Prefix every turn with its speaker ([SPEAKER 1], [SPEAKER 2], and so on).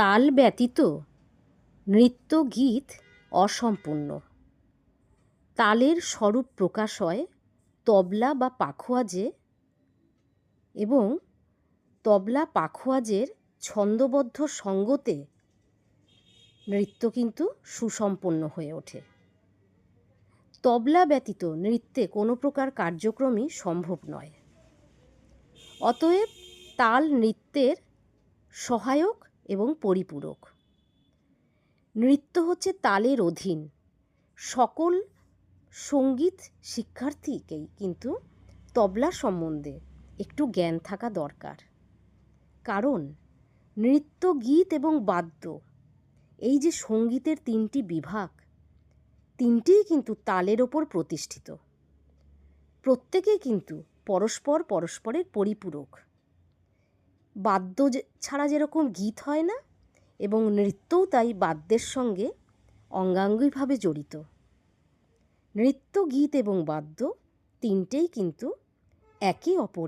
[SPEAKER 1] তাল ব্যতীত নৃত্য গীত অসম্পূর্ণ। তালের স্বরূপ প্রকাশ হয় তবলা বা পাখোয়াজে এবং তবলা পাখোয়াজের ছন্দবদ্ধ সঙ্গতে নৃত্য কিন্তু সুসম্পন্ন হয়ে ওঠে। তবলা ব্যতীত নৃত্যে কোনো প্রকার কার্যক্রমই সম্ভব নয়। অতএব তাল নৃত্যের সহায়ক এবং পরিপূরক। নৃত্য হচ্ছে তালের অধীন। সকল সঙ্গীত শিক্ষার্থীকেই কিন্তু তবলা সম্বন্ধে একটু জ্ঞান থাকা দরকার। কারণ নৃত্য গীত এবং বাদ্য এই যে সঙ্গীতের তিনটি বিভাগ, তিনটিই কিন্তু তালের ওপর প্রতিষ্ঠিত। প্রত্যেকেই কিন্তু পরস্পরের পরিপূরক। বাদ্য ছাড়া যেরকম গীত হয় না, এবং নৃত্যও তাই বাদ্যের সঙ্গে অঙ্গাঙ্গিভাবে জড়িত। নৃত্য গীত এবং বাদ্য তিনটেই কিন্তু একে অপর